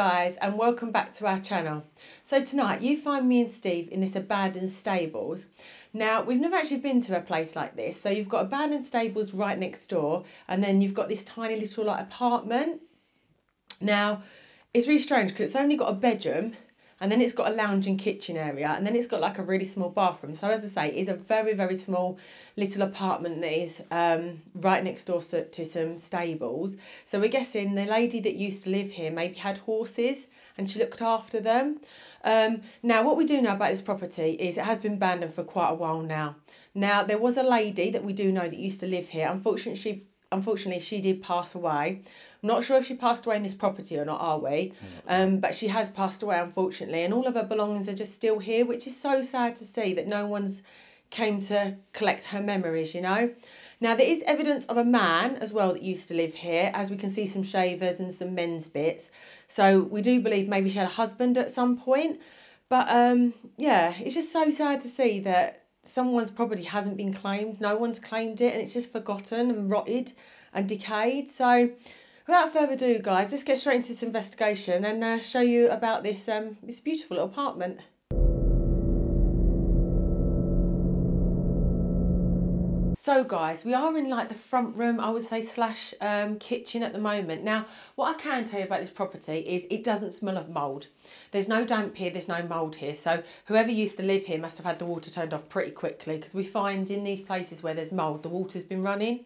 guys, and welcome back to our channel. So tonight you find me and Steve in this abandoned stables. Now we've never actually been to a place like this, so you've got abandoned stables right next door and then you've got this tiny little like apartment. Now it's really strange because it's only got a bedroom and then it's got a lounge and kitchen area and then it's got like a really small bathroom. So as I say, it's a very, very small little apartment that is right next door to some stables. So we're guessing the lady that used to live here maybe had horses and she looked after them. Now what we do know about this property is it has been abandoned for quite a while now. Now there was a lady that we do know that used to live here. Unfortunately, she did pass away. I'm not sure if she passed away in this property or not, are we? But she has passed away, unfortunately, and all of her belongings are just still here, which is so sad to see that no one's came to collect her memories, you know. Now, there is evidence of a man as well that used to live here, as we can see some shavers and some men's bits. So we do believe maybe she had a husband at some point. But, yeah, it's just so sad to see that someone's property hasn't been claimed. No one's claimed it and it's just forgotten and rotted and decayed. So without further ado, guys, let's get straight into this investigation and show you about this this beautiful little apartment. So guys, we are in like the front room, I would say, slash kitchen at the moment. Now, what I can tell you about this property is it doesn't smell of mould. There's no damp here, there's no mould here. So whoever used to live here must have had the water turned off pretty quickly, because we find in these places where there's mould, the water's been running.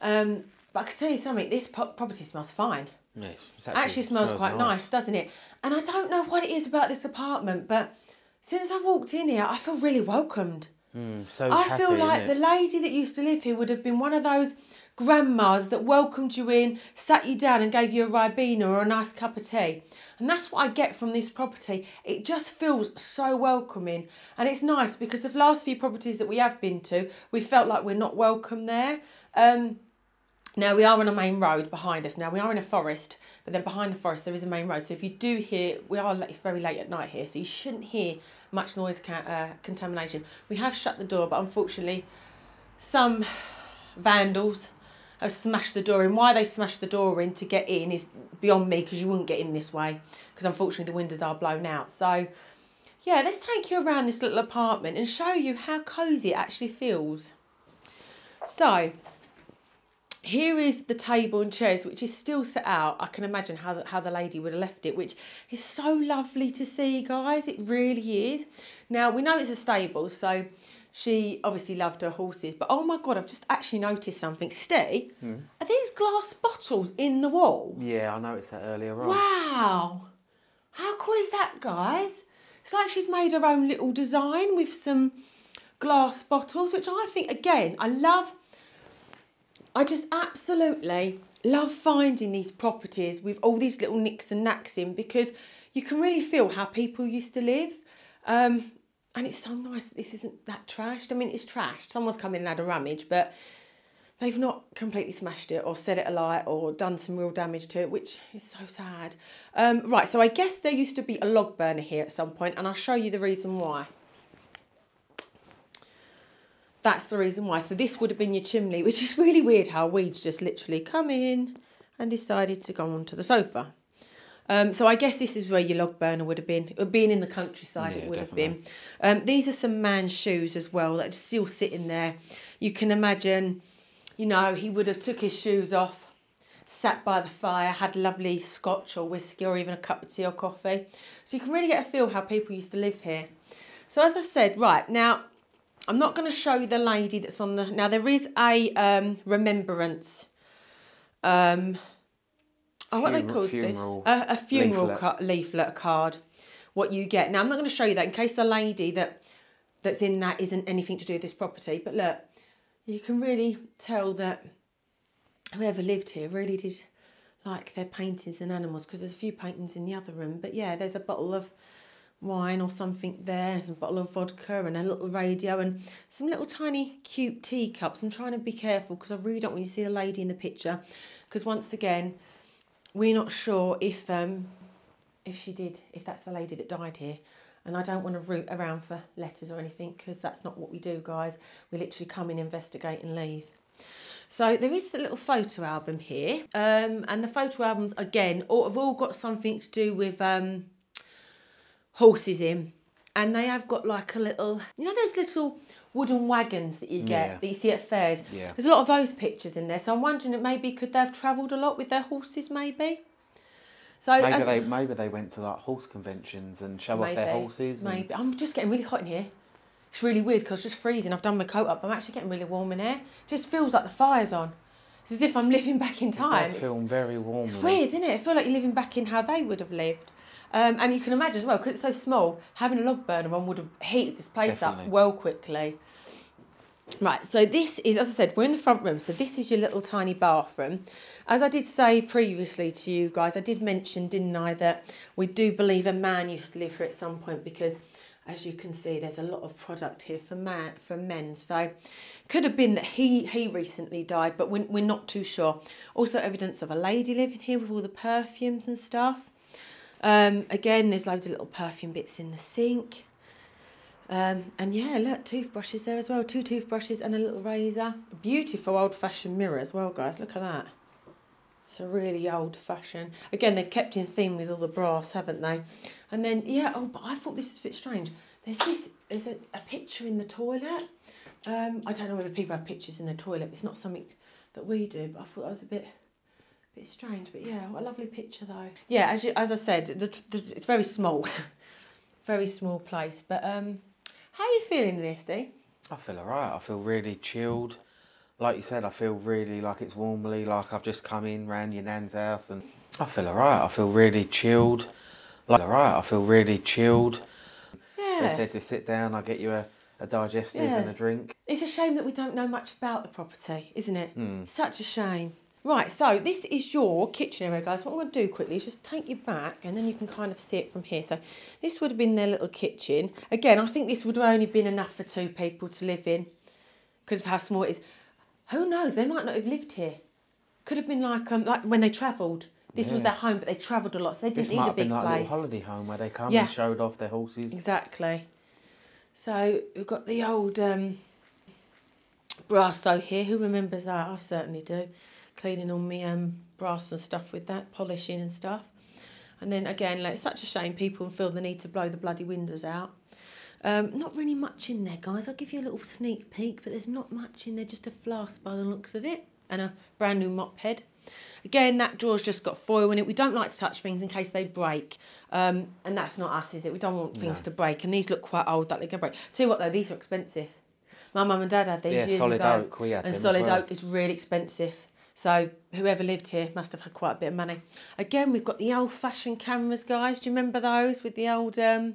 But I can tell you something, this property smells fine. Yes, it actually smells quite nice, doesn't it? And I don't know what it is about this apartment, but since I've walked in here, I feel really welcomed. I feel like the lady that used to live here would have been one of those grandmas that welcomed you in, sat you down and gave you a Ribena or a nice cup of tea. And that's what I get from this property. It just feels so welcoming. And it's nice because the last few properties that we have been to, we felt like we're not welcome there. Now, we are on a main road behind us. Now, we are in a forest, but then behind the forest, there is a main road. So if you do hear, it's very late at night here, so you shouldn't hear much noise contamination. We have shut the door, but unfortunately, some vandals have smashed the door in. Why they smashed the door in to get in is beyond me, because you wouldn't get in this way, because unfortunately, the windows are blown out. So, yeah, let's take you around this little apartment and show you how cosy it actually feels. So here is the table and chairs, which is still set out. I can imagine how the lady would have left it, which is so lovely to see, guys. It really is. Now, we know it's a stable, so she obviously loved her horses. But, oh, my God, I've just actually noticed something. Steve, are these glass bottles in the wall? Yeah, I noticed that earlier on. Wow. How cool is that, guys? It's like she's made her own little design with some glass bottles, which I think, again, I just absolutely love finding these properties with all these little nicks and knacks in, because you can really feel how people used to live. And it's so nice that this isn't that trashed. I mean, it's trashed. Someone's come in and had a rummage, but they've not completely smashed it or set it alight or done some real damage to it, which is so sad. Right, so I guess there used to be a log burner here at some point, and I'll show you the reason why. That's the reason why. So this would have been your chimney, which is really weird how weeds just literally come in and decided to go onto the sofa. So I guess this is where your log burner would have been. It would be in the countryside, yeah, it would definitely have been. These are some man's shoes as well that are still sitting there. You can imagine, you know, he would have took his shoes off, sat by the fire, had lovely scotch or whiskey or even a cup of tea or coffee. So you can really get a feel how people used to live here. So as I said, right, now, I'm not going to show you the lady that's on the... Now, there is a remembrance... what are they called, Steve? A funeral leaflet card, what you get. Now, I'm not going to show you that in case the lady that's in that isn't anything to do with this property. But look, you can really tell that whoever lived here really did like their paintings and animals, because there's a few paintings in the other room. But yeah, there's a bottle of wine or something there, a bottle of vodka and a little radio and some little tiny cute teacups. I'm trying to be careful because I really don't want you to see the lady in the picture, because once again, we're not sure if that's the lady that died here, and I don't want to root around for letters or anything, because that's not what we do, guys. We literally come in, investigate and leave. So there is a little photo album here, and the photo albums, again, have all got something to do with horses in. And they have got like a little, you know those little wooden wagons that you get, that you see at fairs? Yeah. There's a lot of those pictures in there. So I'm wondering that maybe could they have travelled a lot with their horses maybe? So maybe they went to like horse conventions and show off their horses. Maybe. I'm just getting really hot in here. It's really weird because it's just freezing. I've done my coat up. I'm actually getting really warm in here. It just feels like the fire's on. It's as if I'm living back in time. It does feel very warm. It's weird, isn't it? I feel like you're living back in how they would have lived. And you can imagine as well, because it's so small, having a log burner on would have heated this place up well quickly. Right, so this is, as I said, we're in the front room, so this is your little tiny bathroom. As I did say previously to you guys, I did mention, didn't I, that we do believe a man used to live here at some point because, as you can see, there's a lot of product here for men. So could have been that he recently died, but we're not too sure. Also evidence of a lady living here with all the perfumes and stuff. Again, there's loads of little perfume bits in the sink. And yeah, look, toothbrushes there as well. 2 toothbrushes and a little razor. A beautiful old-fashioned mirror as well, guys. Look at that. It's a really old-fashioned. Again, they've kept in theme with all the brass, haven't they? And then, yeah, oh, but I thought this was a bit strange. There's a picture in the toilet. I don't know whether people have pictures in the toilet. It's not something that we do, but I thought that was a bit strange. But yeah, what a lovely picture though. Yeah, as I said, it's very small. Very small place. But how are you feeling, Listy? I feel alright. I feel really chilled. Like you said, I feel really like it's warmly, like I've just come in round your nan's house, and I feel alright. I feel really chilled. I feel really chilled. Yeah. They said to sit down, I'll get you a digestive and a drink. It's a shame that we don't know much about the property, isn't it? Such a shame. Right, so this is your kitchen area, guys. What I'm going to do quickly is just take you back and then you can kind of see it from here. So this would have been their little kitchen. Again, I think this would have only been enough for 2 people to live in because of how small it is. Who knows? They might not have lived here. Could have been like when they travelled. This was their home, but they travelled a lot, so they didn't need a big place. This might have been like a little holiday home where they come and showed off their horses. Exactly. So we've got the old brasso here. Who remembers that? I certainly do. Cleaning all my brass and stuff with that, polishing and stuff. And then again, like, it's such a shame people feel the need to blow the bloody windows out. Not really much in there, guys. I'll give you a little sneak peek, but there's not much in there, just a flask by the looks of it, and a brand new mop head. Again, that drawer's just got foil in it. We don't like to touch things in case they break. And that's not us, is it? We don't want things to break. And these look quite old, that they can break. Tell you what, though, these are expensive. My mum and dad had these years ago. Solid oak, we had them as well. And solid oak is really expensive. So whoever lived here must have had quite a bit of money. Again, we've got the old-fashioned cameras, guys. Do you remember those with the old... You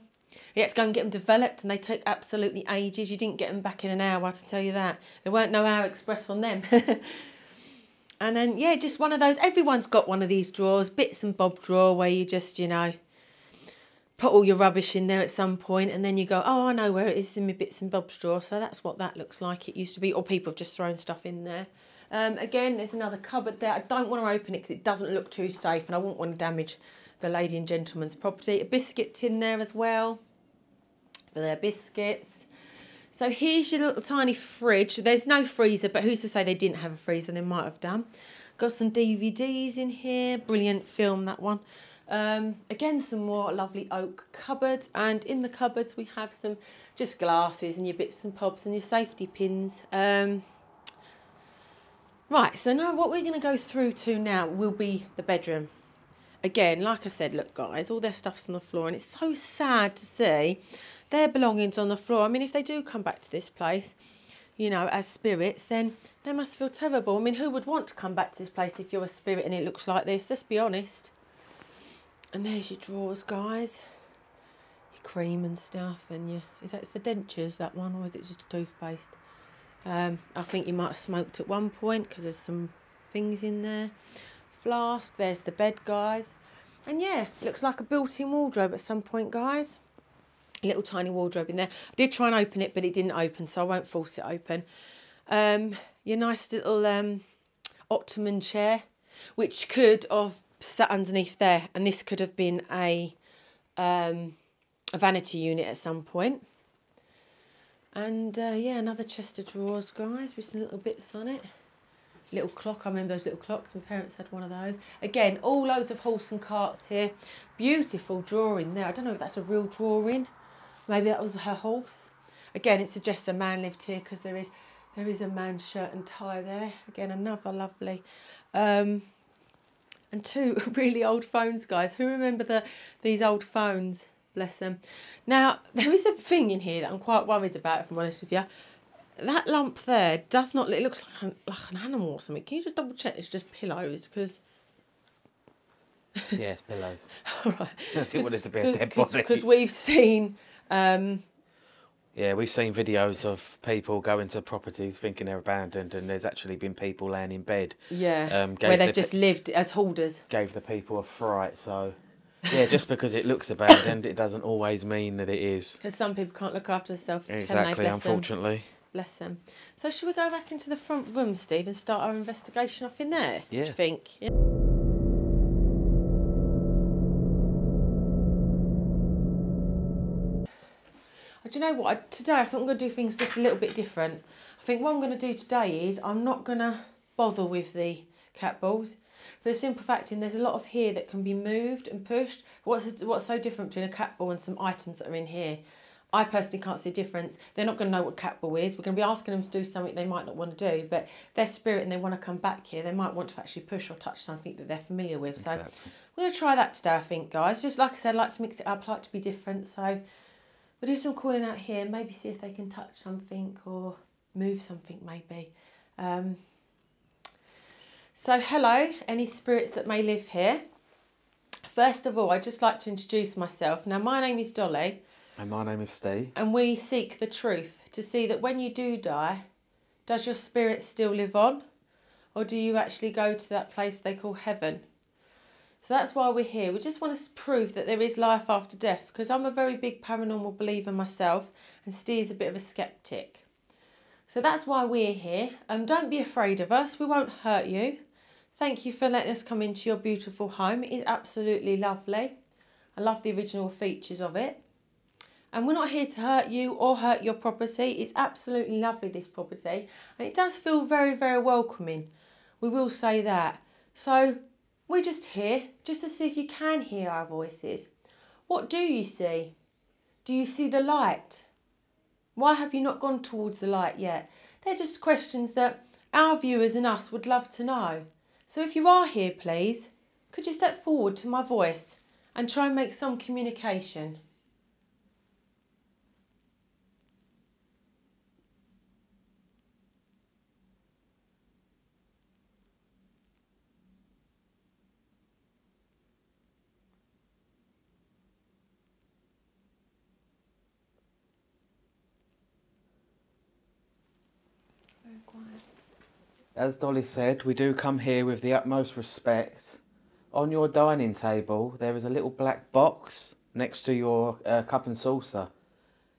had to go and get them developed and they take absolutely ages. You didn't get them back in an hour, I can tell you that. There weren't no Hour Express on them. And then, yeah, just one of those. Everyone's got one of these drawers, bits and bob drawer, where you just, you know, put all your rubbish in there at some point and then you go, oh, I know where it is in my bits and bobs drawer. So that's what that looks like. It used to be, or people have just thrown stuff in there. Again, there's another cupboard there. I don't want to open it because it doesn't look too safe and I wouldn't want to damage the lady and gentleman's property. A biscuit tin there as well for their biscuits. So here's your little tiny fridge. There's no freezer, but who's to say they didn't have a freezer? They might have done. Got some DVDs in here. Brilliant film, that one. Again, some more lovely oak cupboards. And in the cupboards, we have some just glasses and your bits and bobs and your safety pins. Right, so now what we're going to go through to now will be the bedroom. Again, like I said, look, guys, all their stuff's on the floor. And it's so sad to see their belongings on the floor. I mean, if they do come back to this place, you know, as spirits, then they must feel terrible. I mean, who would want to come back to this place if you're a spirit and it looks like this? Let's be honest. And there's your drawers, guys. Your cream and stuff. And your... Is that for dentures, that one? Or is it just a toothpaste? I think you might have smoked at one point because there's some things in there. Flask. There's the bed, guys. And yeah, looks like a built-in wardrobe at some point, guys. A little tiny wardrobe in there. I did try and open it, but it didn't open, so I won't force it open. Your nice little ottoman chair, which could have sat underneath there, and this could have been a vanity unit at some point. And yeah, another chest of drawers, guys, with some little bits on it. little clock. I remember those little clocks. My parents had one of those. Again, all loads of horse and carts here. Beautiful drawing there. I don't know if that's a real drawing. Maybe that was her horse. Again, it suggests a man lived here because there is a man's shirt and tie there. Again, another lovely. And two really old phones, guys. Who remember these old phones? Bless them. Now, there is a thing in here that I'm quite worried about, if I'm honest with you. That lump there does not... It looks like an animal or something. Can you just double check it's just pillows? Because... Yeah, it's pillows. All right. I didn't want it to be a dead body. Because we've seen... Yeah, we've seen videos of people going to properties thinking they're abandoned, and there's actually been people laying in bed. Yeah, where they've just lived as hoarders. Gave the people a fright, so... Yeah, just because it looks abandoned, it doesn't always mean that it is. Because some people can't look after themselves, exactly, can they? Unfortunately. Bless them. So should we go back into the front room, Steve, and start our investigation off in there? Yeah. Do you think? Yeah. Do you know what? Today I think I'm going to do things just a little bit different. I think what I'm going to do today is I'm not going to bother with the cat balls. For the simple fact there's a lot of here that can be moved and pushed. What's so different between a cat ball and some items that are in here? I personally can't see a difference. They're not going to know what cat ball is. We're going to be asking them to do something they might not want to do, but their spirit and they want to come back here, they might want to actually push or touch something that they're familiar with. So we're going to try that today, I think, guys. Just like I said, I like to mix it up, I like to be different. So we'll do some calling out here, maybe see if they can touch something or move something maybe. So hello, any spirits that may live here. First of all, I'd just like to introduce myself. Now, my name is Dolly. And my name is Steve. And we seek the truth to see that when you do die, does your spirit still live on? Or do you actually go to that place they call heaven? So that's why we're here. We just want to prove that there is life after death, because I'm a very big paranormal believer myself and Steve's a bit of a skeptic. So that's why we're here. Don't be afraid of us. We won't hurt you. Thank you for letting us come into your beautiful home. It is absolutely lovely. I love the original features of it. And we're not here to hurt you or hurt your property. It's absolutely lovely, this property. And it does feel very, very welcoming. We will say that. So we're just here just to see if you can hear our voices. What do you see? Do you see the light? Why have you not gone towards the light yet? They're just questions that our viewers and us would love to know. So if you are here, please, could you step forward to my voice and try and make some communication? Very quiet. As Dolly said, we do come here with the utmost respect. On your dining table, there is a little black box next to your cup and saucer.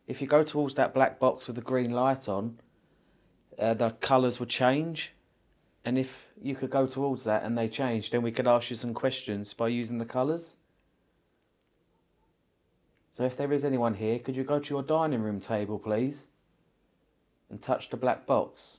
If you go towards that black box with the green light on, the colours would change. And if you could go towards that and they change, then we could ask you some questions by using the colours. So if there is anyone here, could you go to your dining room table, please, and touch the black box?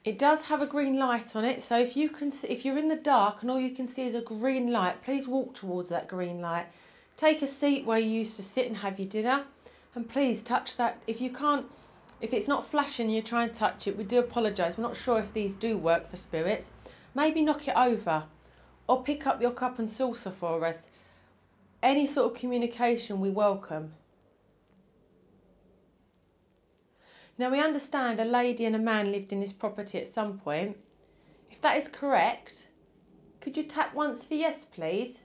It does have a green light on it, so if you're in the dark and all you can see is a green light, please walk towards that green light. Take a seat where you used to sit and have your dinner, and please touch that. If it's not flashing and you're trying to touch it, we do apologise. We're not sure if these do work for spirits. Maybe knock it over or pick up your cup and saucer for us. Any sort of communication we welcome. Now, we understand a lady and a man lived in this property at some point. If that is correct, could you tap once for yes, please?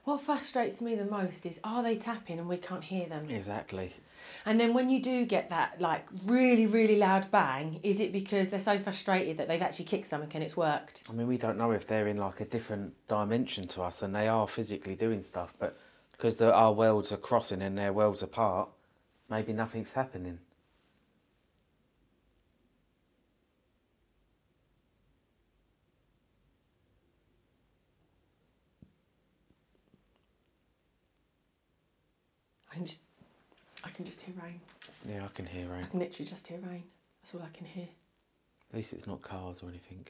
What frustrates me the most is, are they tapping and we can't hear them? Exactly. And then when you do get that like really, really loud bang, is it because they're so frustrated that they've actually kicked something and it's worked? I mean, we don't know if they're in like a different dimension to us and they are physically doing stuff, but because our worlds are crossing and their worlds apart, maybe nothing's happening. I can just hear rain. Yeah, I can hear rain. I can literally just hear rain. That's all I can hear. At least it's not cars or anything.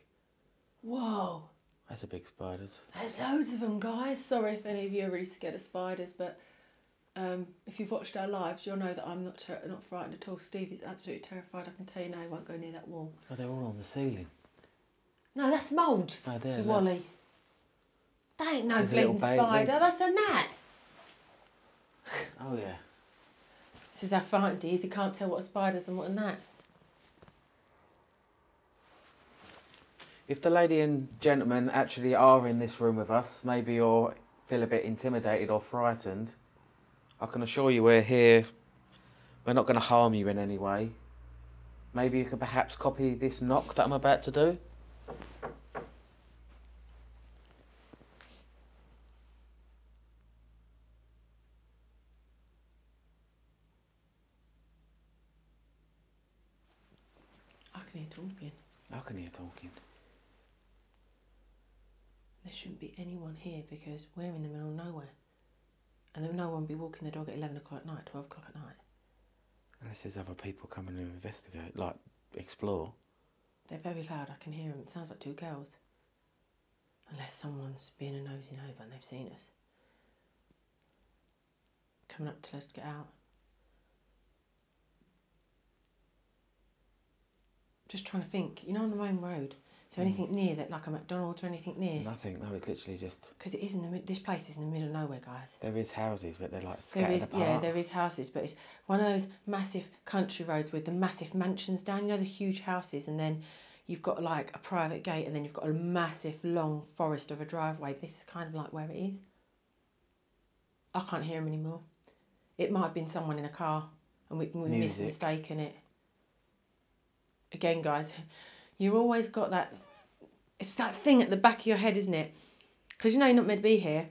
Whoa. That's a big spiders. There's loads of them, guys. Sorry if any of you are really scared of spiders, but if you've watched our lives, you'll know that I'm not frightened at all. Steve is absolutely terrified. I can tell you now, he won't go near that wall. Oh, they're all on the ceiling. No, that's mould. Oh, there, Wally. That ain't no There's a bleeding little spider. That's a gnat. Oh, yeah. This is how frightened he is. He can't tell what are spiders and what are gnats. If the lady and gentleman actually are in this room with us, maybe you'll feel a bit intimidated or frightened. I can assure you we're here. We're not going to harm you in any way. Maybe you could perhaps copy this knock that I'm about to do. I can hear talking. I can hear talking. There shouldn't be anyone here because we're in the middle of nowhere. And there no one will be walking the dog at 11 o'clock at night, 12 o'clock at night. Unless there's other people coming to investigate, like explore. They're very loud, I can hear them. It sounds like two girls. Unless someone's being a nosy neighbour and they've seen us. Coming up to us to get out. Just trying to think, you know, on the main road, is there anything near that, like a McDonald's or anything near? Nothing, no, it's literally just... Because it is this place is in the middle of nowhere, guys. There is houses, but they're like scattered apart. Yeah, there is houses, but it's one of those massive country roads with the massive mansions down, you know, the huge houses, and then you've got like a private gate, and then you've got a massive long forest of a driveway. This is kind of like where it is. I can't hear him anymore. It might have been someone in a car, and we mistaken it. Again, guys, you've always got that... It's that thing at the back of your head, isn't it? Because you know you're not meant to be here.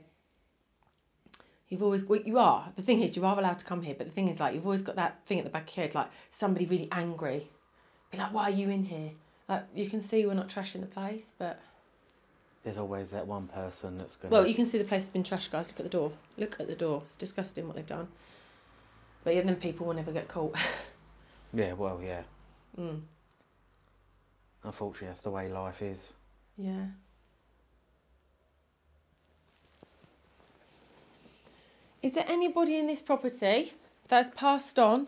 You've always... Well, you are. The thing is, you are allowed to come here. But the thing is, like, you've always got that thing at the back of your head, like, somebody really angry. Be like, why are you in here? Like, you can see we're not trashing the place, but... There's always that one person that's going to... Well, you can see the place has been trashed, guys. Look at the door. Look at the door. It's disgusting what they've done. But yeah, then people will never get caught. Yeah, well, yeah. Mm. Unfortunately, that's the way life is. Yeah. Is there anybody in this property that's passed on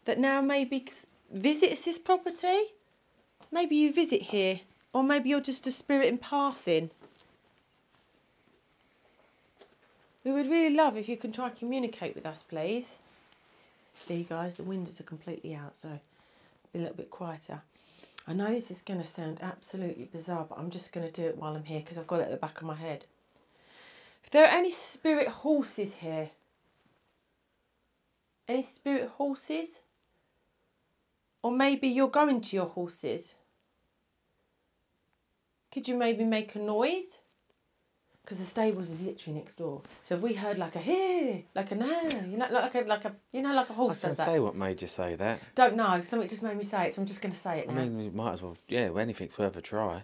that now maybe visits this property? Maybe you visit here, or maybe you're just a spirit in passing. We would really love if you can try and communicate with us, please. See, guys, the windows are completely out, so be a little bit quieter. I know this is going to sound absolutely bizarre, but I'm just going to do it while I'm here because I've got it at the back of my head. If there are any spirit horses here, any spirit horses? Or maybe you're going to your horses. Could you maybe make a noise? Because the stables is literally next door. So if we heard like a hey, like a no, you know, like a horse I does can that. say what made you say that. Don't know. Something just made me say it, so I'm just going to say it now. I mean, you might as well. Yeah, anything's worth a try.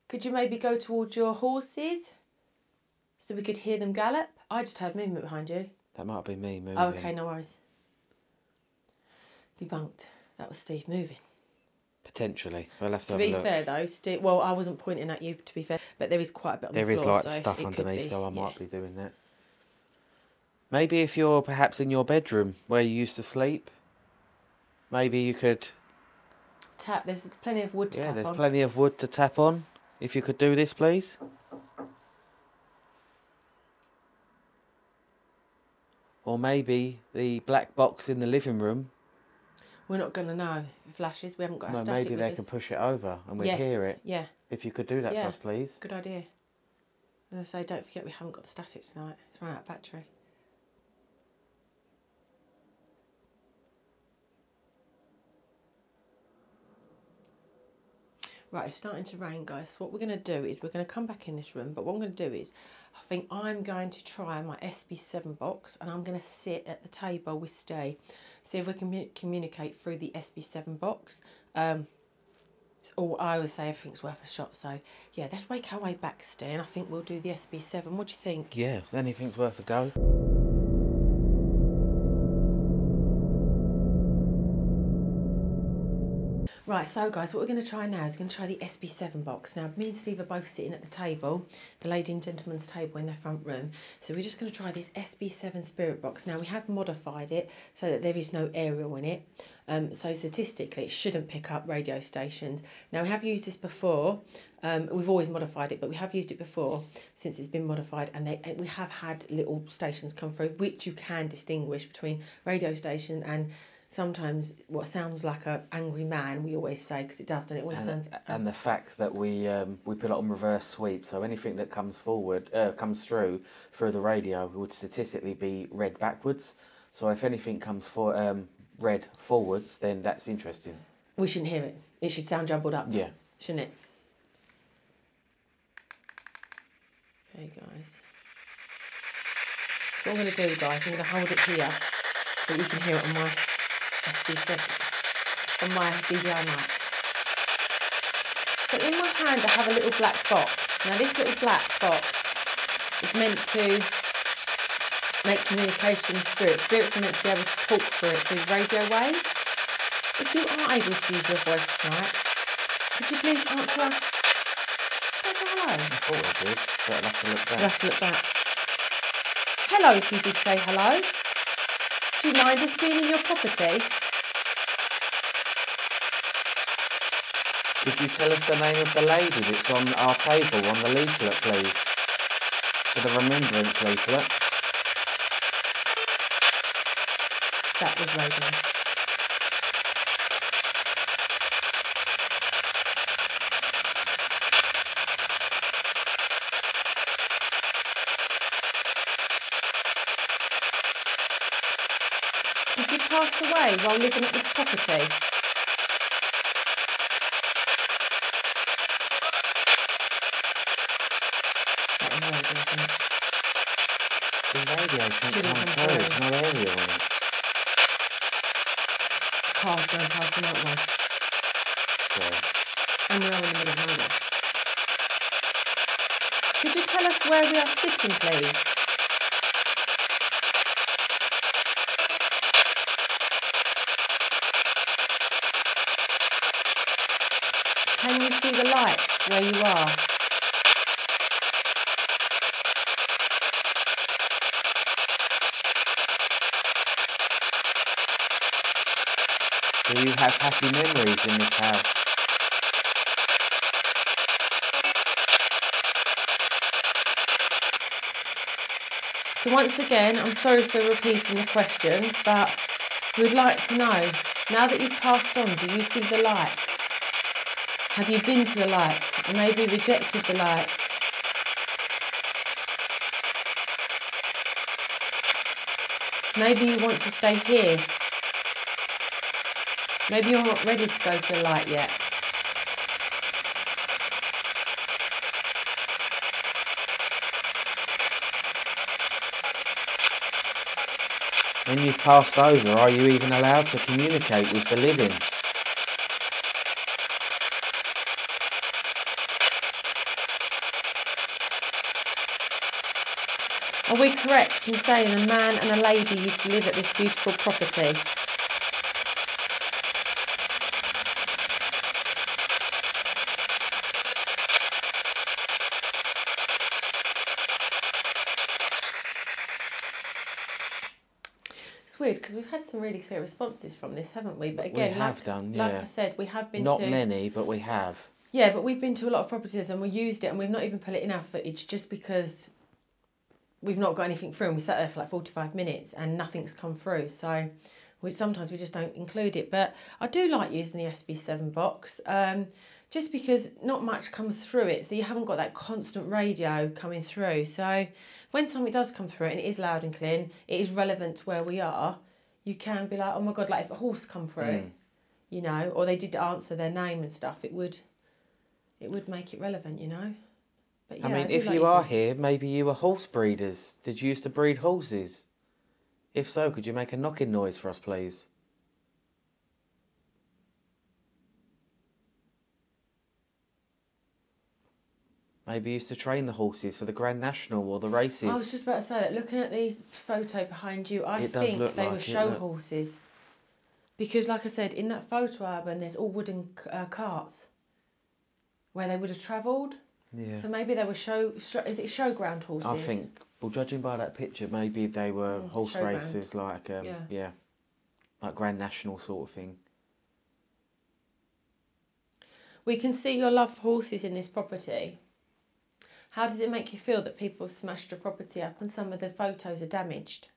Could you maybe go towards your horses so we could hear them gallop? I just heard movement behind you. That might be me moving. Oh, okay, no worries. Debunked. That was Steve moving. Potentially. We'll have to To have a be look. fair though, Steve, well, I wasn't pointing at you, to be fair, but there is quite a bit on the There is floor. like so stuff it could underneath, be, so I might yeah. be doing that. Maybe if you're perhaps in your bedroom where you used to sleep, maybe you could... Tap, there's plenty of wood to tap on. Yeah, there's plenty of wood to tap on. If you could do this, please. Or maybe the black box in the living room. We're not going to know if it flashes. We haven't got a No, static maybe with they us. can push it over and we Yes, hear it. yeah. If you could do that for Yeah. us, please. Good idea. As I say, don't forget we haven't got the static tonight. It's run out of battery. Right, it's starting to rain, guys. So what we're going to do is we're going to come back in this room, but what I'm going to do is I think I'm going to try my SB7 box and I'm going to sit at the table with Steve, see if we can communicate through the SB7 box. Or I would say everything's worth a shot. So, yeah, let's wake our way back, Steve, and I think we'll do the SB7. What do you think? Yeah, anything's worth a go. Right, so guys, what we're going to try now is we're going to try the SB7 box. Now, me and Steve are both sitting at the table, the lady and gentleman's table in their front room. So we're just going to try this SB7 spirit box. Now, we have modified it so that there is no aerial in it. So statistically, it shouldn't pick up radio stations. Now, we have used this before. We've always modified it, but we have used it before since it's been modified. And we have had little stations come through, which you can distinguish between radio station and sometimes what sounds like an angry man, we always say, because it does, doesn't it? Always sounds. And the fact that we put it on reverse sweep, so anything that comes through the radio would statistically be read backwards. So if anything comes read forwards, then that's interesting. We shouldn't hear it. It should sound jumbled up. Yeah. Shouldn't it? Okay, guys. So what I'm going to do, guys, I'm going to hold it here so you can hear it on my SB7, on my DJI mic. So in my hand I have a little black box. Now this little black box is meant to make communication with spirits. Spirits are meant to be able to talk through it through radio waves. If you are able to use your voice tonight, could you please answer? There's a hello. I thought I did, but I'll have to look back. You'll have to look back. Hello, if you did say hello. Do you mind us being in your property? Could you tell us the name of the lady that's on our table on the leaflet, please? For the remembrance leaflet. That was radio. Did you pass away while living at this property? That was radio, I think. See, radio shouldn't come through, through. there's no area on it. Cars going past the motorway. Sorry. And we are in the middle of nowhere. Could you tell us where we are sitting, please? Can you see the light where you are? Do you have happy memories in this house? So once again, I'm sorry for repeating the questions, but we'd like to know, now that you've passed on, do you see the light? Have you been to the light and maybe rejected the light? Maybe you want to stay here. Maybe you're not ready to go to the light yet. When you've passed over, are you even allowed to communicate with the living? Are we correct in saying a man and a lady used to live at this beautiful property? It's weird because we've had some really clear responses from this, haven't we? But again, we have done, yeah. Like I said, we have been Not to... many, but we have. Yeah, but we've been to a lot of properties and we used it and we've not even put it in our footage just because we've not got anything through and we sat there for like 45 minutes and nothing's come through. So sometimes we just don't include it. But I do like using the SB7 box just because not much comes through it. So you haven't got that constant radio coming through. So when something does come through and it is loud and clear, it is relevant to where we are, you can be like, oh my God, like if a horse come through, you know, or they did answer their name and stuff, it would it would make it relevant, you know. But yeah, I mean, do if like you are said. here, maybe you were horse breeders. Did you used to breed horses? If so, could you make a knocking noise for us, please? Maybe you used to train the horses for the Grand National or the races. I was just about to say that, looking at the photo behind you, I think they were show horses. Because, like I said, in that photo album, there's all wooden carts where they would have travelled. Yeah. So maybe they were is it showground horses? I think, well, judging by that picture, maybe they were horse showground. races, like, yeah, like Grand National sort of thing. We can see your love for horses in this property. How does it make you feel that people have smashed your property up and some of the photos are damaged?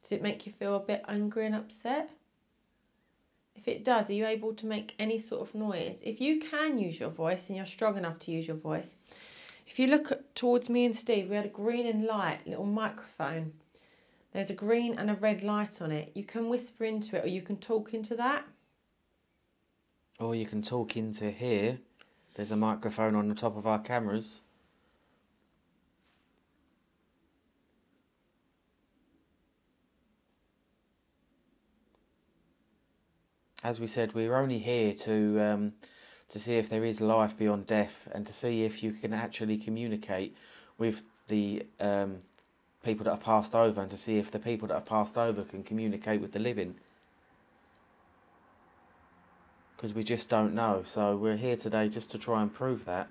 Does it make you feel a bit angry and upset? If it does, are you able to make any sort of noise? If you can use your voice and you're strong enough to use your voice, if you look towards me and Steve, we had a green and light little microphone. There's a green and a red light on it. You can whisper into it or you can talk into that. Or you can talk into here. There's a microphone on the top of our cameras. As we said, we're only here to see if there is life beyond death and to see if you can actually communicate with the people that have passed over and to see if the people that have passed over can communicate with the living. Because we just don't know. So we're here today just to try and prove that.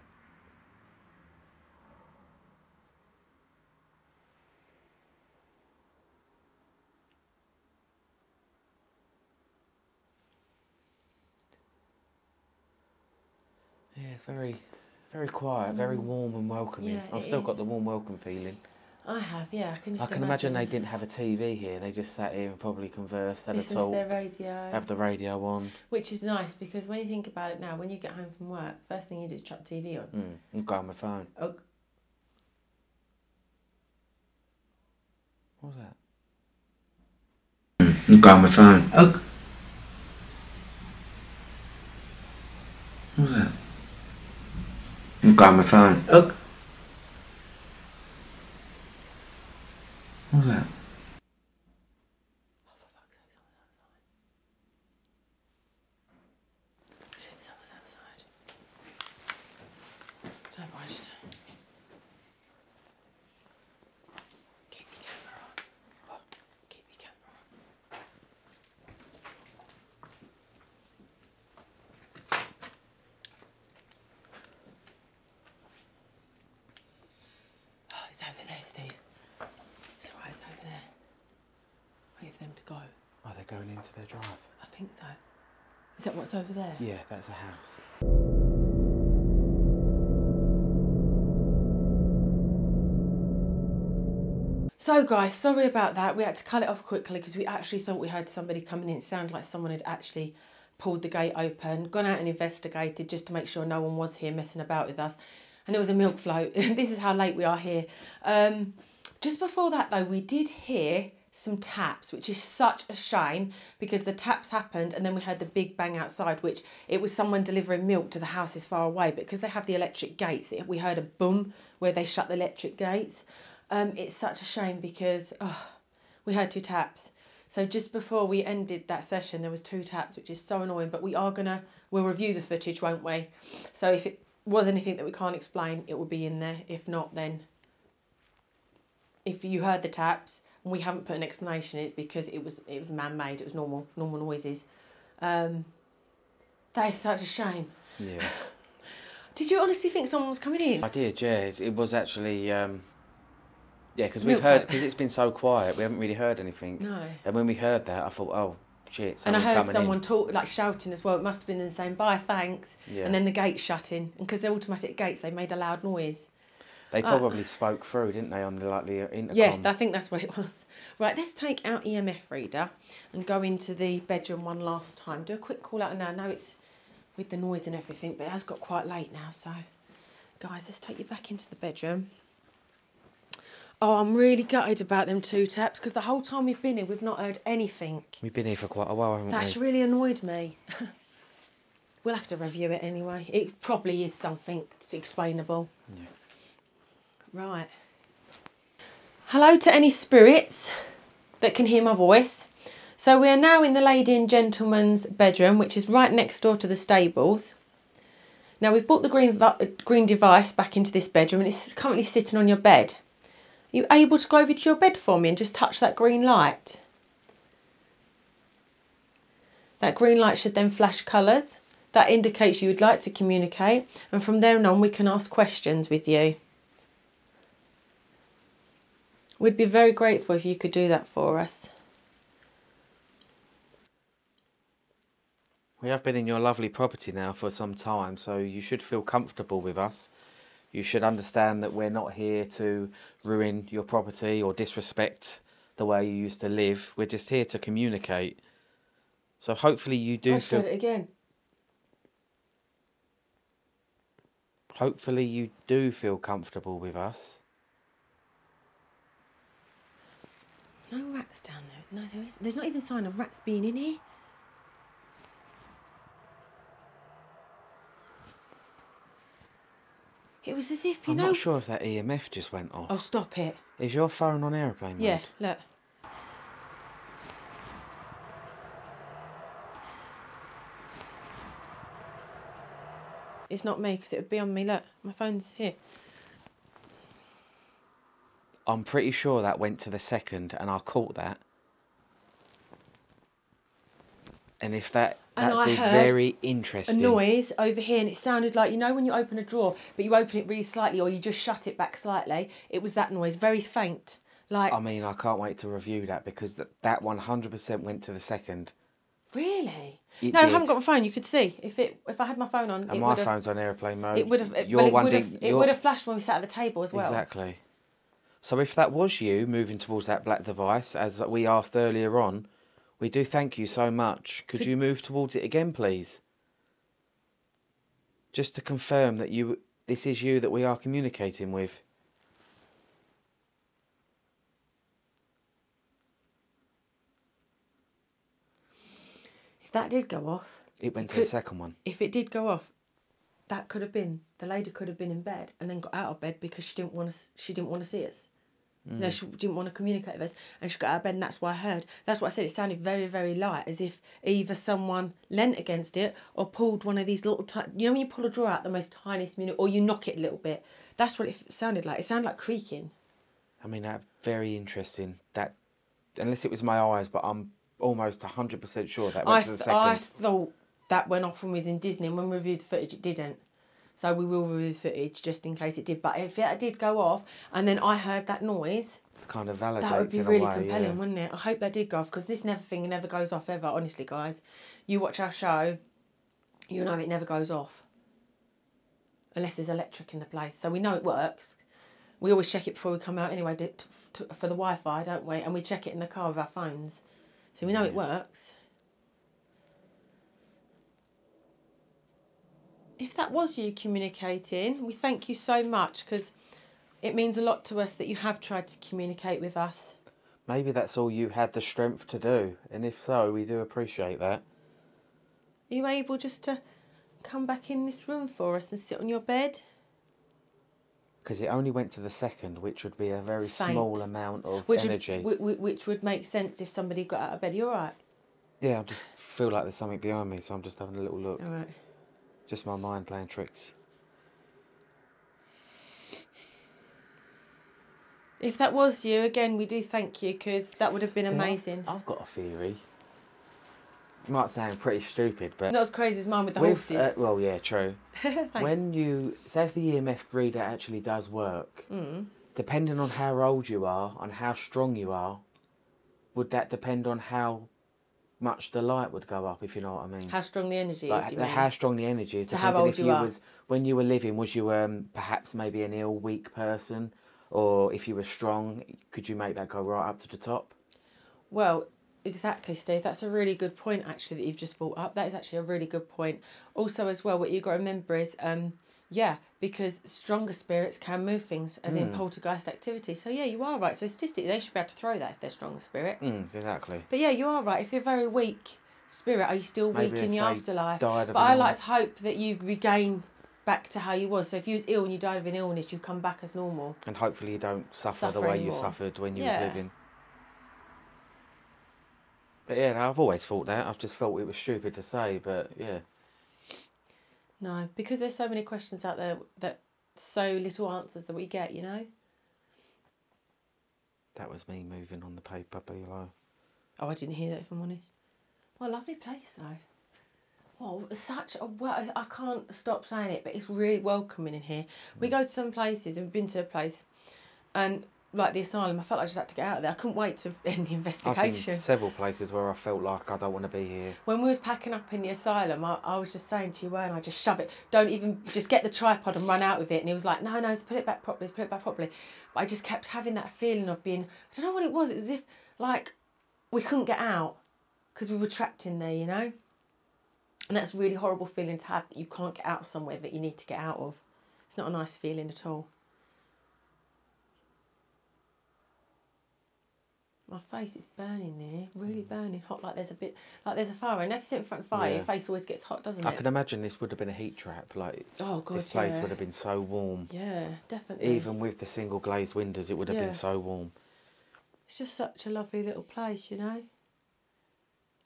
Yeah, it's very, very quiet, very warm and welcoming. Yeah, I've still got the warm welcome feeling. I have, yeah. I can imagine they didn't have a TV here. They just sat here and probably conversed, had a listen talk, to their radio. have the radio on. Which is nice because when you think about it now, when you get home from work, first thing you do is chuck TV on. And go on my phone. Oh. What was that? And go on my phone. Oh. What was that? And go on my phone. Oh. What was that? Shit, someone's outside. Don't mind it. Keep your camera on. What? Keep your camera on. Oh, it's over there, Steve. It's alright, it's over there. Wait for them to go. Are they going into their drive? I think so. Is that what's over there? Yeah, that's a house. So guys, sorry about that. We had to cut it off quickly because we actually thought we heard somebody coming in. It sounded like someone had actually pulled the gate open, gone out and investigated just to make sure no one was here messing about with us. And it was a milk float. This is how late we are here. Just before that though, we did hear some taps, which is such a shame because the taps happened and then we heard the big bang outside, which it was someone delivering milk to the houses far away. But because they have the electric gates, we heard a boom where they shut the electric gates. It's such a shame because we heard 2 taps. So just before we ended that session, there was 2 taps, which is so annoying. But we'll review the footage, won't we? So if it was anything that we can't explain, it will be in there. If not, then if you heard the taps and we haven't put an explanation, it's because it was man-made. It was normal noises. That is such a shame. Yeah. Did you honestly think someone was coming in? I did, yeah. It was actually, yeah, because we've heard, because it's been so quiet, we haven't really heard anything. No. And when we heard that, I thought, oh, shit, And I someone's heard coming someone in. talk, like shouting as well. It must have been in the same, bye, thanks. Yeah. And then the gate shutting. And because they're automatic gates, they made a loud noise. They probably spoke through, didn't they, on the intercom? Yeah, I think that's what it was. Right, let's take our EMF reader and go into the bedroom one last time. Do a quick call out now. I know it's with the noise and everything, but it has got quite late now. So, guys, let's take you back into the bedroom. Oh, I'm really gutted about them 2 taps because the whole time we've been here, we've not heard anything. We've been here for quite a while, haven't we? That's really annoyed me. We'll have to review it anyway. It probably is something that's explainable. Yeah. Right. Hello to any spirits that can hear my voice. So we are now in the lady and gentleman's bedroom, which is right next door to the stables. Now we've brought the green device back into this bedroom and it's currently sitting on your bed. Are you able to go over to your bed for me and just touch that green light? That green light should then flash colours. That indicates you would like to communicate, and from there on we can ask questions with you. We'd be very grateful if you could do that for us. We have been in your lovely property now for some time, so you should feel comfortable with us. You should understand that we're not here to ruin your property or disrespect the way you used to live. We're just here to communicate. So hopefully you do Let's feel... do it again. Hopefully you do feel comfortable with us. No rats down there. No, there is. There's not even a sign of rats being in here. It was as if, you know... I'm not sure if that EMF just went off. Oh, stop it. Is your phone on aeroplane mode? Yeah, look. It's not me, because it would be on me. Look, my phone's here. I'm pretty sure that went to the second, and I caught that. And if that'd be very interesting. A noise over here, and it sounded like, you know when you open a drawer, but you open it really slightly, or you just shut it back slightly? It was that noise, very faint. Like... I mean, I can't wait to review that, because that 100% went to the second. Really? It No, I did. haven't got my phone. You could see if I had my phone on. And my phone's on airplane mode. It would have. It Your would have flashed when we sat at the table as well. Exactly. So if that was you moving towards that black device, as we asked earlier on, we do thank you so much. Could you move towards it again, please? Just to confirm that this is you that we are communicating with. If that did go off, It went to the second one. if it did go off, that could have been the lady could have been in bed and then got out of bed because she didn't want to see us. No, she didn't want to communicate with us, and she got out of bed, and that's what I heard. That's what I said. It sounded very, very light, as if either someone leant against it or pulled one of these little... You know when you pull a drawer out the most tiniest minute, or you knock it a little bit? That's what it sounded like. It sounded like creaking. I mean, that's very interesting. That, unless it was my eyes, but I'm almost 100% sure that went to the second. I thought that went off when we was in Disney, and when we reviewed the footage, it didn't. So we will review the footage just in case it did. But if it did go off and then I heard that noise, kind of validates that would be in a really way, compelling, yeah. wouldn't it? I hope that did go off, because this thing never goes off ever. Honestly, guys, you watch our show, you know it never goes off unless there's electric in the place. So we know it works. We always check it before we come out anyway for the Wi-Fi, don't we? And we check it in the car with our phones, so we know it works. If that was you communicating, we thank you so much, because it means a lot to us that you have tried to communicate with us. Maybe that's all you had the strength to do, and if so, we do appreciate that. Are you able just to come back in this room for us and sit on your bed? Because it only went to the second, which would be a very small amount of energy. Which would make sense if somebody got out of bed. You all right? Yeah, I just feel like there's something behind me, so I'm just having a little look. All right. Just my mind playing tricks. If that was you, again, we do thank you, because that would have been amazing. I've got a theory. It might sound pretty stupid, but... Not as crazy as mine with the horses. Well, yeah, true. Thanks. When you... Say if the EMF reader actually does work, depending on how old you are and how strong you are, would that depend on how much the light would go up, if you know what I mean? How strong the energy like, is, you mean? How strong the energy is. To how old you are. When you were living, was you perhaps maybe an ill, weak person? Or if you were strong, could you make that go right up to the top? Well, Exactly, Steve. That's a really good point, actually, that you've just brought up. That is actually a really good point. Also, as well, what you've got to remember is, yeah, because stronger spirits can move things, as in poltergeist activity. So, yeah, you are right. So, statistically, they should be able to throw that if they're stronger spirit. Exactly. But, yeah, you are right. If you're very weak spirit, are you still Maybe weak in the if they afterlife? died of But an I like illness. to hope that you regain back to how you was. So, if you was ill and you died of an illness, you come back as normal. And hopefully you don't suffer the Suffer way you anymore. suffered when you Yeah. was living. But yeah, no, I've always thought that. I've just felt it was stupid to say, but yeah. No, because there's so many questions out there that so little answers that we get, you know? That was me moving on the paper below. Oh, I didn't hear that, if I'm honest. Well, lovely place, though. Oh, such a... Well, I can't stop saying it, but it's really welcoming in here. We go to some places, and we've been to a place, and like the asylum, I felt like I just had to get out of there. I couldn't wait to end the I've investigation. been several places where I felt like I don't want to be here. When we was packing up in the asylum, I was just saying to you, and I just shove it. Don't even, just get the tripod and run out with it. And he was like, no, let's put it back properly, let's put it back properly. But I just kept having that feeling of being, I don't know what it was. It was as if, like, we couldn't get out because we were trapped in there, you know? And that's a really horrible feeling to have, that you can't get out of somewhere that you need to get out of. It's not a nice feeling at all. My face is burning there, really burning hot, like there's a bit, like there's a fire. And if you sit in front of fire, your face always gets hot, doesn't it? I can imagine this would have been a heat trap. Like, oh God, this place would have been so warm. Yeah, definitely. Even with the single glazed windows, it would have been so warm. It's just such a lovely little place, you know.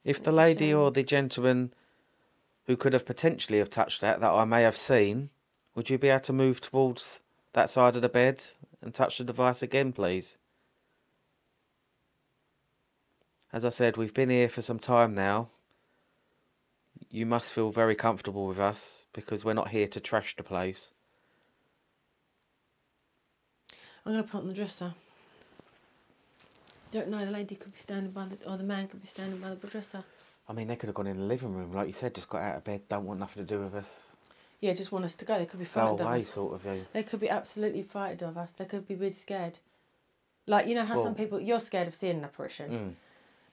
If the lady or the gentleman who could have potentially have touched that I may have seen, would you be able to move towards that side of the bed and touch the device again, please? As I said, we've been here for some time now. You must feel very comfortable with us because we're not here to trash the place. I'm going to put on the dresser. Don't know, the lady could be standing by the, or the man could be standing by the dresser. I mean, they could have gone in the living room, like you said, just got out of bed, don't want nothing to do with us. Yeah, just want us to go. They could be frightened of us. Sort of thing. They could be absolutely frightened of us. They could be really scared. Like, you know how some people, you're scared of seeing an apparition.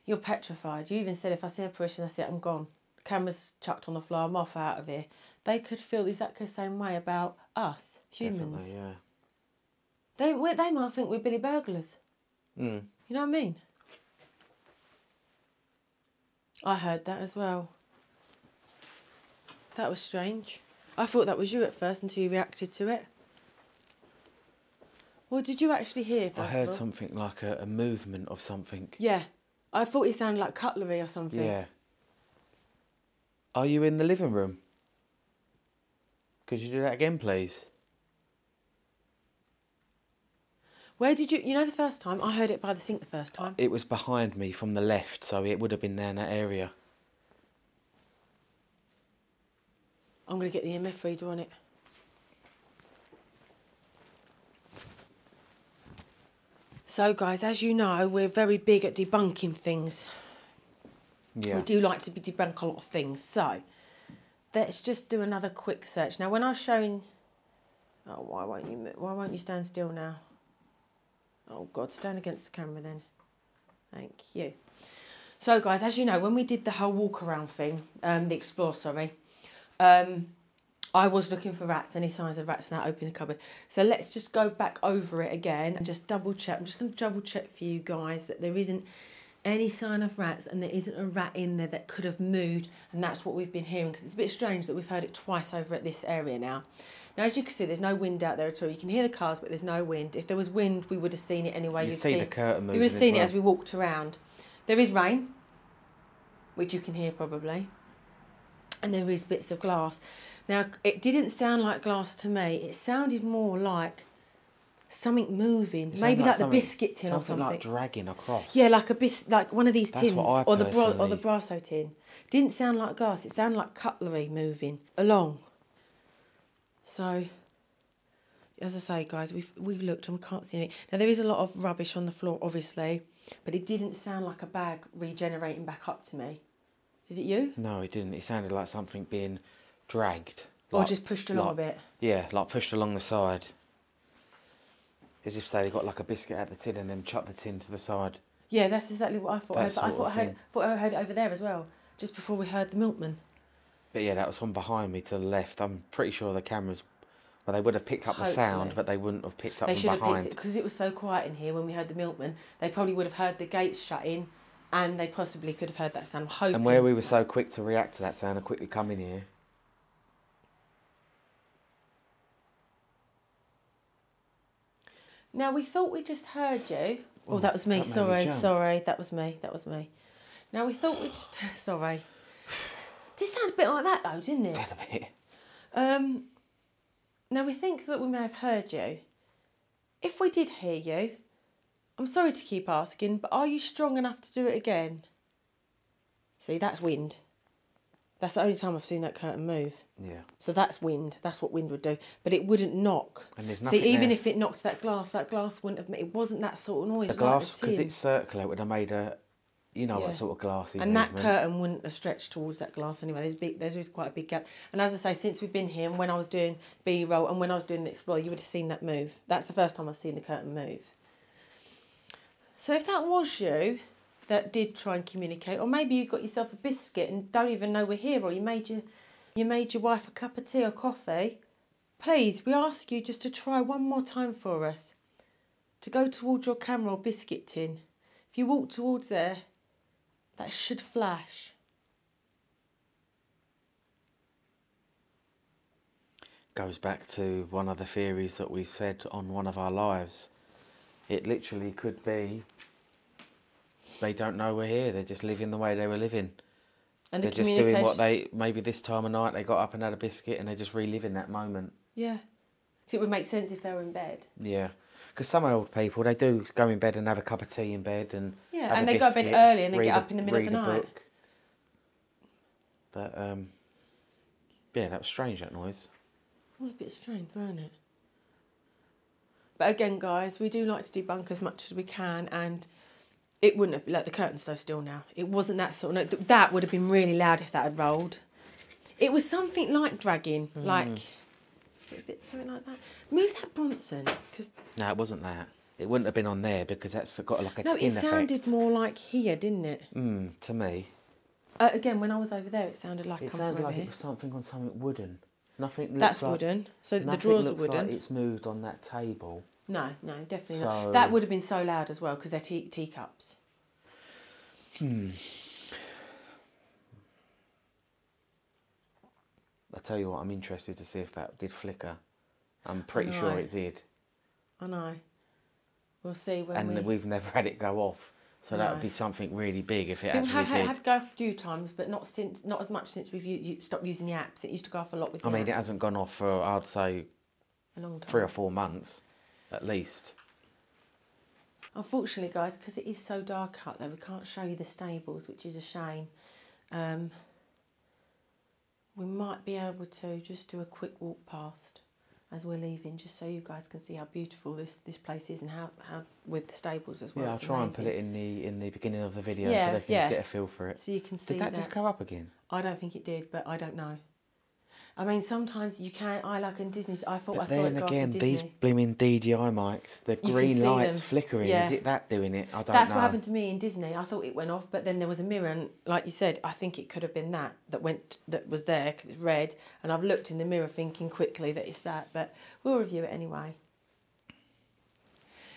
You're petrified. You even said, if I see an apparition, that's it, I'm gone. Camera's chucked on the floor, I'm off out of here. They could feel exactly the same way about us, humans. Definitely, yeah. They might think we're Billy burglars. You know what I mean? I heard that as well. That was strange. I thought that was you at first until you reacted to it. What did you actually hear? I heard something like a movement of something. Yeah. I thought it sounded like cutlery or something. Yeah. Are you in the living room? Could you do that again, please? Where did you know the first time? I heard it by the sink the first time. It was behind me from the left, so it would have been down that area. I'm going to get the EMF reader on it. So, guys, as you know, we're very big at debunking things. Yeah. We do like to debunk a lot of things. So, let's just do another quick search. Now, when I was showing... Oh, why won't you stand still now? Oh, God, stand against the camera then. Thank you. So, guys, as you know, when we did the whole walk-around thing, the explore, sorry, I was looking for rats, any signs of rats, and that opened the cupboard. So let's just go back over it again and just double check. I'm just going to double check for you guys that there isn't any sign of rats and there isn't a rat in there that could have moved, and that's what we've been hearing, because it's a bit strange that we've heard it twice over at this area now. Now, as you can see, there's no wind out there at all. You can hear the cars, but there's no wind. If there was wind, we would have seen it anyway. You'd see the curtain moving. You would have seen it as we walked around. There is rain, which you can hear probably, and there is bits of glass. Now, it didn't sound like glass to me. It sounded more like something moving. Maybe like the biscuit tin or something. Something like dragging across. Yeah, like like one of these tins. What I or the Brasso tin. Didn't sound like glass. It sounded like cutlery moving along. So, as I say, guys, we've looked and we can't see anything. Now, there is a lot of rubbish on the floor, obviously, but it didn't sound like a bag regenerating back up to me. Did it you? No, it didn't. It sounded like something being dragged. Or just pushed along a bit. Yeah, like pushed along the side. As if they got like a biscuit out the tin and then chucked the tin to the side. Yeah, that's exactly what I thought. I That thought I heard it over there as well, just before we heard the milkman. But yeah, that was from behind me to the left. I'm pretty sure the cameras, well, they would have picked up the sound, but they wouldn't have picked up They from should have behind. picked it because it was so quiet in here when we heard the milkman. They probably would have heard the gates shutting, and they possibly could have heard that sound. I'm hoping. And where we were so quick to react to that sound and quickly come in here. Now we thought we just heard you. Oh, that was me. That made me Sorry, that was me. Now we thought we just sorry. This sounded a bit like that though, didn't it? Did a bit. Now we think that we may have heard you. If we did hear you, I'm sorry to keep asking, but are you strong enough to do it again? See, that's wind. That's the only time I've seen that curtain move. Yeah. So that's wind. That's what wind would do. But it wouldn't knock. And there's nothing See, even there. if it knocked that glass wouldn't have. It wasn't that sort of noise. The like glass, the because tin. it's circular, it would have made a, you know, Yeah. what sort of glassy And movement. that curtain wouldn't have stretched towards that glass anyway. There's quite a big gap. And as I say, since we've been here, and when I was doing B-roll and when I was doing the Explorer, you would have seen that move. That's the first time I've seen the curtain move. So if that was you that did try and communicate, or maybe you got yourself a biscuit and don't even know we're here, or you made your wife a cup of tea or coffee, please, we ask you just to try one more time for us. To go towards your camera or biscuit tin. If you walk towards there, that should flash. Goes back to one of the theories that we've said on one of our lives. It literally could be they don't know we're here. They're just living the way they were living. And They're the just communication. doing what they, maybe this time of night they got up and had a biscuit and they're just reliving that moment. Yeah. So it would make sense if they were in bed. Yeah. Because some old people, they do go in bed and have a cup of tea in bed and Yeah, have and a they go to bed biscuit, early and then read get a- up in the middle of the read a night. book. But, yeah, that was strange, that noise. It was a bit strange, wasn't it? But again, guys, we do like to debunk as much as we can, and it wouldn't have been like the curtain's so still now. It wasn't that sort of note. That would have been really loud if that had rolled. It was something like dragging, like a bit something like that. Move that Bronson, because No, it wasn't that. It wouldn't have been on there because that's got like a no, tin it sounded effect. more like here, didn't it? To me. Again, when I was over there, it sounded like It come sounded from like over it was something on something wooden. Nothing looks That's like, wooden. So the nothing drawers are looks wooden. like it's moved on that table. No, definitely So- not. That would have been so loud as well because they're teacups. I tell you what, I'm interested to see if that did flicker. I'm pretty sure know. it did. I know. We'll see when And we've never had it go off. So that would No. be something really big if it It actually did. had to go off a few times, but not as much since we've stopped using the apps. It used to go off a lot with the I mean, app. it hasn't gone off for, I'd say, A long time. 3 or 4 months, at least. Unfortunately, guys, because it is so dark out there, we can't show you the stables, which is a shame. We might be able to just do a quick walk past as we're leaving, just so you guys can see how beautiful this place is and how with the stables as well. Yeah, I'll It's try and put amazing. it in the beginning of the video Yeah, so they can yeah. get a feel for it. So you can see Did that just come up again? I don't think it did, but I don't know. I mean, sometimes you can. I like in Disney. I thought But I saw it then go again, off in these Disney. blooming DJI mics, the can green see lights them. flickering. Yeah. Is it that doing it? I don't know. That's what happened to me in Disney. I thought it went off, but then there was a mirror, and like you said, I think it could have been that was there because it's red. And I've looked in the mirror, thinking quickly that it's that, but we'll review it anyway.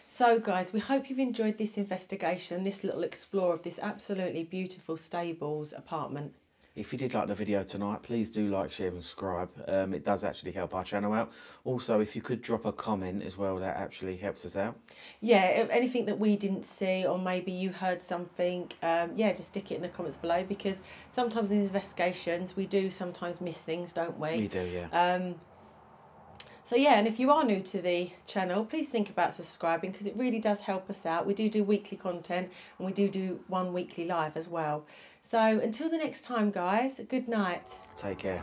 So, guys, we hope you've enjoyed this investigation, this little explore of this absolutely beautiful stables apartment. If you did like the video tonight, please do like, share and subscribe. It does actually help our channel out. Also, if you could drop a comment as well, that actually helps us out. Yeah, if anything that we didn't see, or maybe you heard something, yeah, just stick it in the comments below, because sometimes in investigations we do sometimes miss things, don't we? We do, yeah. So yeah, and if you are new to the channel, please think about subscribing, because it really does help us out. We do weekly content, and we do one weekly live as well. So until the next time, guys, good night. Take care.